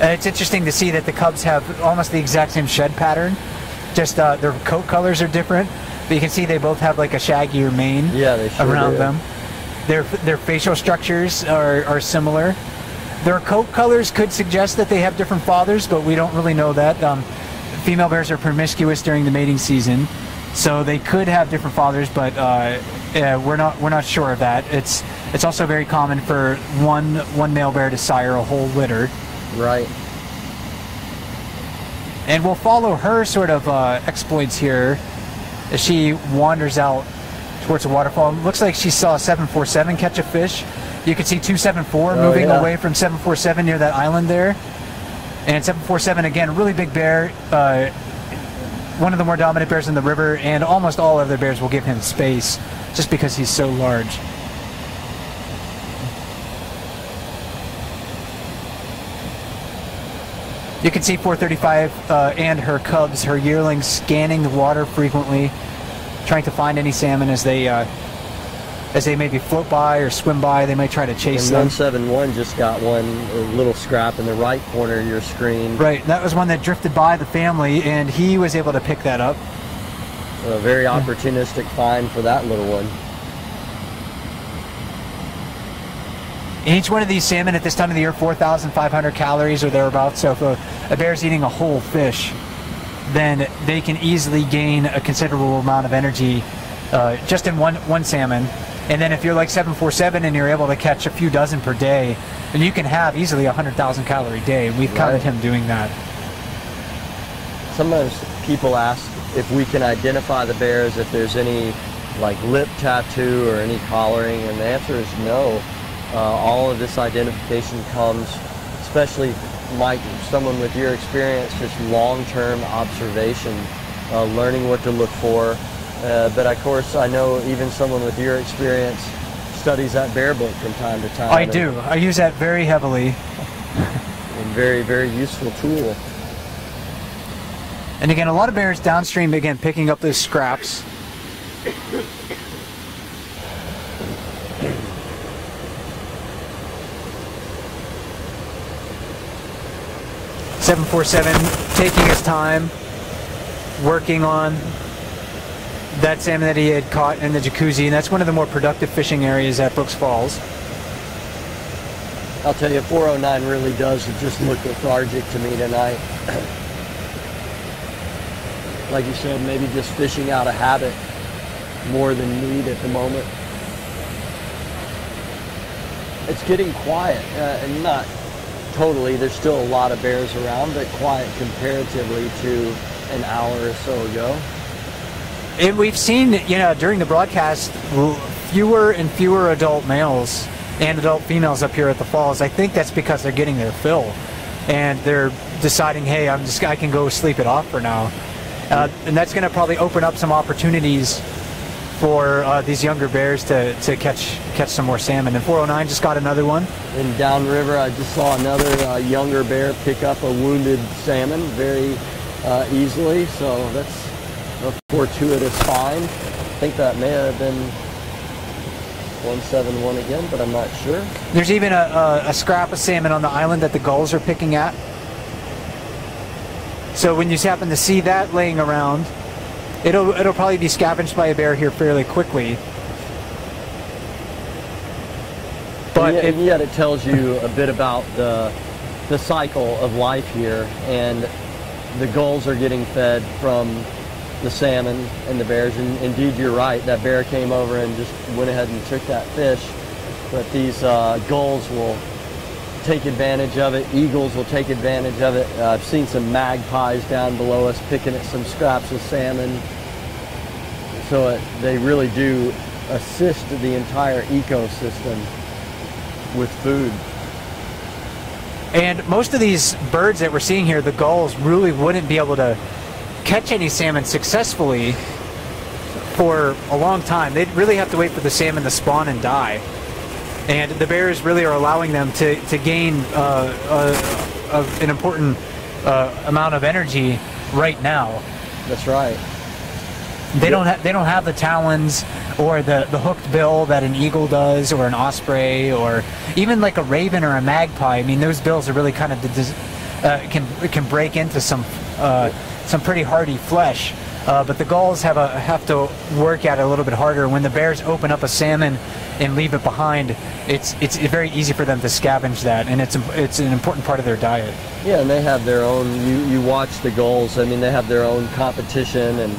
It's interesting to see that the cubs have almost the exact same shed pattern, just their coat colors are different, but you can see they both have like a shaggier mane around them. Their facial structures are similar. Their coat colors could suggest that they have different fathers, but we don't really know that. Female bears are promiscuous during the mating season, so they could have different fathers, but we're not sure of that. It's also very common for one male bear to sire a whole litter. Right. And we'll follow her sort of exploits here as she wanders out towards the waterfall. It looks like she saw 747 catch a fish. You can see 274 moving away from 747 near that island there. And 747, again, really big bear. One of the more dominant bears in the river, and almost all other bears will give him space just because he's so large. You can see 435 and her cubs, her yearlings, scanning the water frequently, trying to find any salmon as they maybe float by or swim by. They might try to chase them. 171 just got one little scrap in the right corner of your screen. Right, that was one that drifted by the family, and he was able to pick that up. A very opportunistic find for that little one. Each one of these salmon at this time of the year, 4,500 calories or thereabouts. So if a bear's eating a whole fish, then they can easily gain a considerable amount of energy just in one salmon. And then if you're like 747 and you're able to catch a few dozen per day, then you can have easily 100,000 calorie day. We've counted him doing that. Sometimes people ask if we can identify the bears, if there's any like lip tattoo or any collaring, and the answer is no. All of this identification comes, especially Mike, someone with your experience, just long-term observation, learning what to look for. But of course, I know even someone with your experience studies that bear book from time to time. I do. I use that very heavily. And very, very useful tool. And again, a lot of bears downstream, again, picking up those scraps. 747 taking his time, working on that salmon that he had caught in the jacuzzi, and that's one of the more productive fishing areas at Brooks Falls. I'll tell you, 409 really does just look lethargic to me tonight. Like you said, maybe just fishing out of habit more than need at the moment. It's getting quiet, and not totally. There's still a lot of bears around, but quiet comparatively to an hour or so ago. And we've seen, you know, during the broadcast, fewer and fewer adult males and adult females up here at the falls. I think that's because they're getting their fill, and they're deciding, hey, I can go sleep it off for now. And that's going to probably open up some opportunities for these younger bears to catch some more salmon. And 409 just got another one. And downriver, I just saw another younger bear pick up a wounded salmon very easily. So that's a fortuitous find. I think that may have been 171 again, but I'm not sure. There's even a scrap of salmon on the island that the gulls are picking at. So when you happen to see that laying around, it'll probably be scavenged by a bear here fairly quickly. But and yet it tells you a bit about the cycle of life here, and the gulls are getting fed from the salmon and the bears. And indeed, you're right, that bear came over and just went ahead and took that fish. But these gulls will take advantage of it. Eagles will take advantage of it. I've seen some magpies down below us picking at some scraps of salmon. So they really do assist the entire ecosystem with food. And most of these birds that we're seeing here, the gulls, really wouldn't be able to catch any salmon successfully for a long time. They'd really have to wait for the salmon to spawn and die. And the bears really are allowing them to gain an important amount of energy right now. That's right. They don't have the talons or the hooked bill that an eagle does, or an osprey, or even like a raven or a magpie. I mean, those bills are really kind of can break into some pretty hardy flesh. But the gulls have to work at it a little bit harder. When the bears open up a salmon and leave it behind, it's very easy for them to scavenge that, and it's an important part of their diet. Yeah, and they have their own. You watch the gulls. I mean, they have their own competition and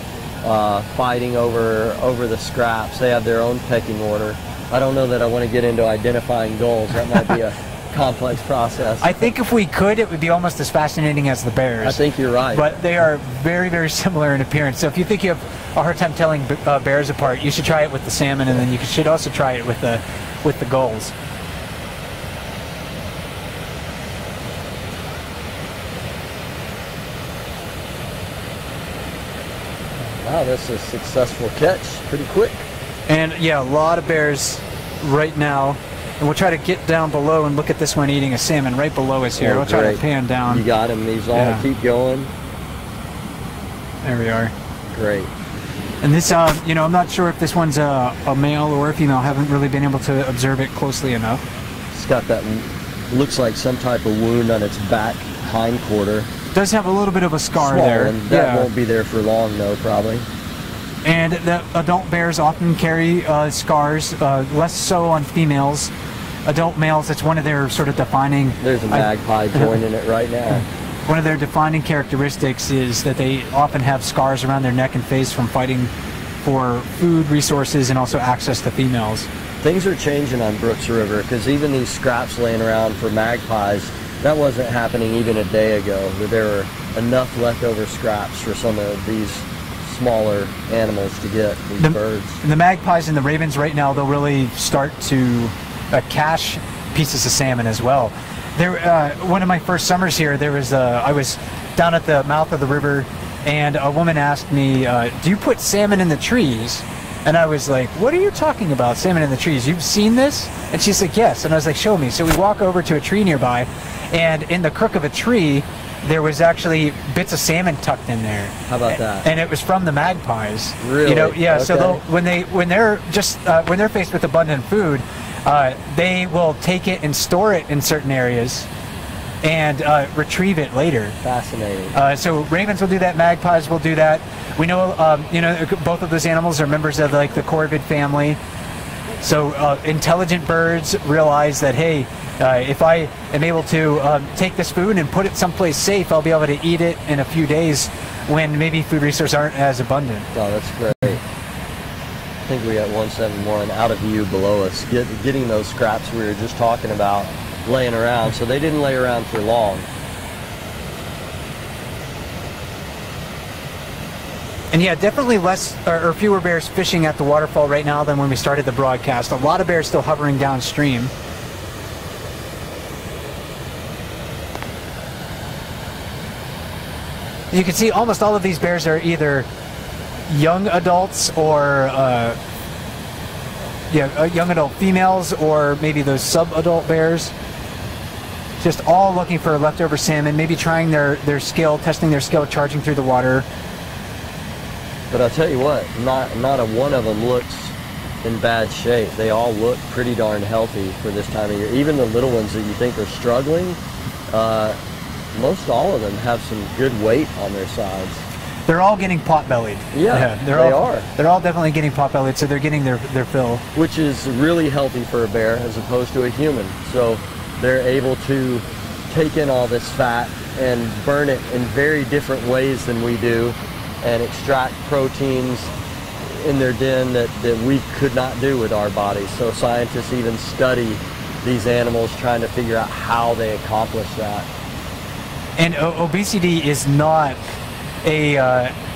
fighting over the scraps. They have their own pecking order. I don't know that I want to get into identifying gulls. That might be a complex process. I think if we could, it would be almost as fascinating as the bears. I think you're right. But they are very, very similar in appearance. So if you think you have a hard time telling bears apart, you should try it with the salmon, and then you should also try it with the gulls. Wow, that's a successful catch. Pretty quick. And yeah, a lot of bears right now. And we'll try to get down below and look at this one eating a salmon right below us here. Oh, we'll try to pan down. You got him. He's on. Keep going. There we are. Great. And this, you know, I'm not sure if this one's a male or a female. I haven't really been able to observe it closely enough. It's got that, looks like some type of wound on its back hindquarter. Does have a little bit of a scar Small, there. And that won't be there for long, though, probably. And the adult bears often carry scars, less so on females. Adult males, it's one of their sort of defining... There's a magpie joining it right now. One of their defining characteristics is that they often have scars around their neck and face from fighting for food resources and also access to females. Things are changing on Brooks River, because even these scraps laying around for magpies, that wasn't happening even a day ago. There were enough leftover scraps for some of these smaller animals to get, these birds. And the magpies and the ravens right now, they'll really start to cache pieces of salmon as well. There, one of my first summers here, I was down at the mouth of the river, and a woman asked me, do you put salmon in the trees? And I was like, what are you talking about, salmon in the trees? You've seen this? And she's like, yes. And I was like, show me. So we walk over to a tree nearby, and in the crook of a tree, there was actually bits of salmon tucked in there. How about that? And it was from the magpies. Really? You know, yeah. Okay. So when they're faced with abundant food, they will take it and store it in certain areas, and retrieve it later. Fascinating. So ravens will do that. Magpies will do that. We know, you know, both of those animals are members of like the corvid family. So intelligent birds realize that, hey, if I am able to take this food and put it someplace safe, I'll be able to eat it in a few days when maybe food resources aren't as abundant. Oh, that's great. I think we got 171 out of view below us, getting those scraps we were just talking about laying around. So they didn't lay around for long. And yeah, definitely less or fewer bears fishing at the waterfall right now than when we started the broadcast. A lot of bears still hovering downstream. You can see almost all of these bears are either young adults or young adult females, or maybe those sub-adult bears. Just all looking for leftover salmon, maybe trying their skill, testing their skill, charging through the water. But I'll tell you what, not a one of them looks in bad shape. They all look pretty darn healthy for this time of year. Even the little ones that you think are struggling, most all of them have some good weight on their sides. They're all getting pot-bellied. Yeah, they are. They're all definitely getting pot-bellied, so they're getting their fill. Which is really healthy for a bear as opposed to a human. So they're able to take in all this fat and burn it in very different ways than we do, and extract proteins in their den that we could not do with our bodies. So scientists even study these animals, trying to figure out how they accomplish that. And obesity is not a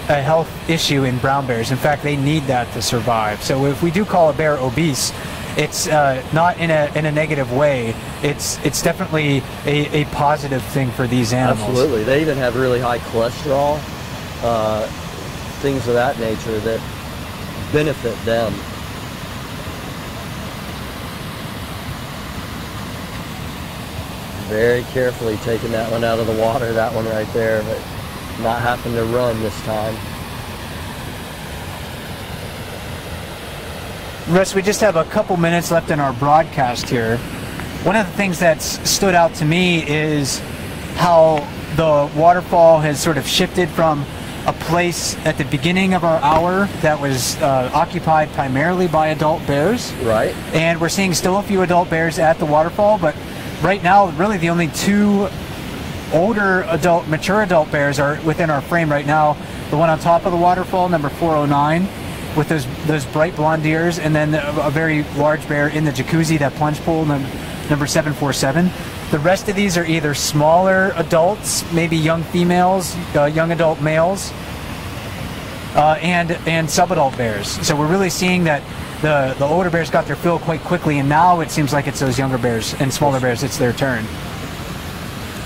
health issue in brown bears. In fact, they need that to survive. So if we do call a bear obese, it's not in a negative way. It's definitely a positive thing for these animals. Absolutely. They even have really high cholesterol, things of that nature that benefit them. Very carefully taking that one out of the water, that one right there, but not having to run this time. Russ, we just have a couple minutes left in our broadcast here. One of the things that's stood out to me is how the waterfall has sort of shifted from a place at the beginning of our hour that was occupied primarily by adult bears. Right. And we're seeing still a few adult bears at the waterfall, but right now really the only two mature adult bears are within our frame right now. The one on top of the waterfall, number 409, with those bright blonde ears, and then a very large bear in the jacuzzi, that plunge pool, number 747. The rest of these are either smaller adults, maybe young females, young adult males, and sub-adult bears. So we're really seeing that the older bears got their fill quite quickly, and now it seems like it's those younger bears and smaller bears, it's their turn.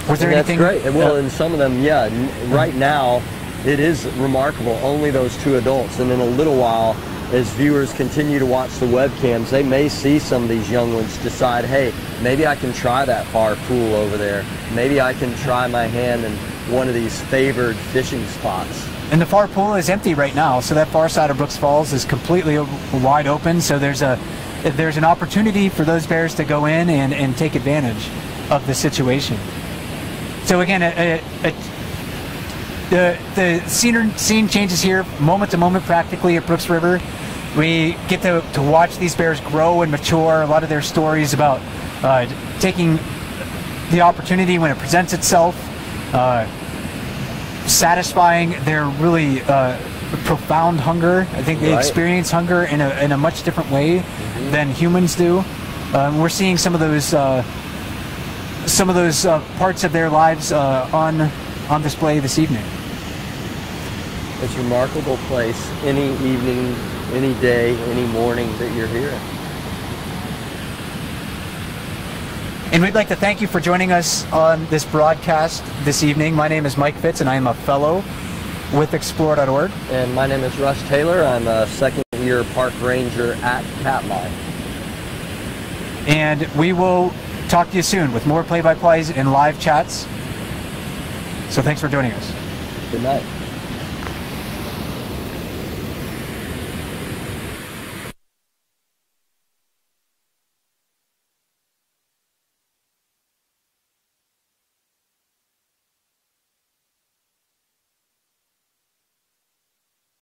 Was there anything? That's great. Well, in some of them, yeah, right now it is remarkable, only those two adults. And in a little while, as viewers continue to watch the webcams, they may see some of these young ones decide, hey, maybe I can try that far pool over there. Maybe I can try my hand in one of these favored fishing spots. And the far pool is empty right now, so that far side of Brooks Falls is completely wide open. So there's an opportunity for those bears to go in and take advantage of the situation. So again, the scene changes here moment to moment practically at Brooks River. We get to watch these bears grow and mature. A lot of their stories about taking the opportunity when it presents itself, satisfying their really profound hunger. I think they experience hunger in a much different way than humans do. We're seeing some of those parts of their lives on display this evening. It's a remarkable place any evening, any day, any morning that you're here. And we'd like to thank you for joining us on this broadcast this evening. My name is Mike Fitz, and I am a fellow with Explore.org. And my name is Russ Taylor. I'm a second-year park ranger at Katmai. And we will talk to you soon with more play-by-plays and live chats. So thanks for joining us. Good night.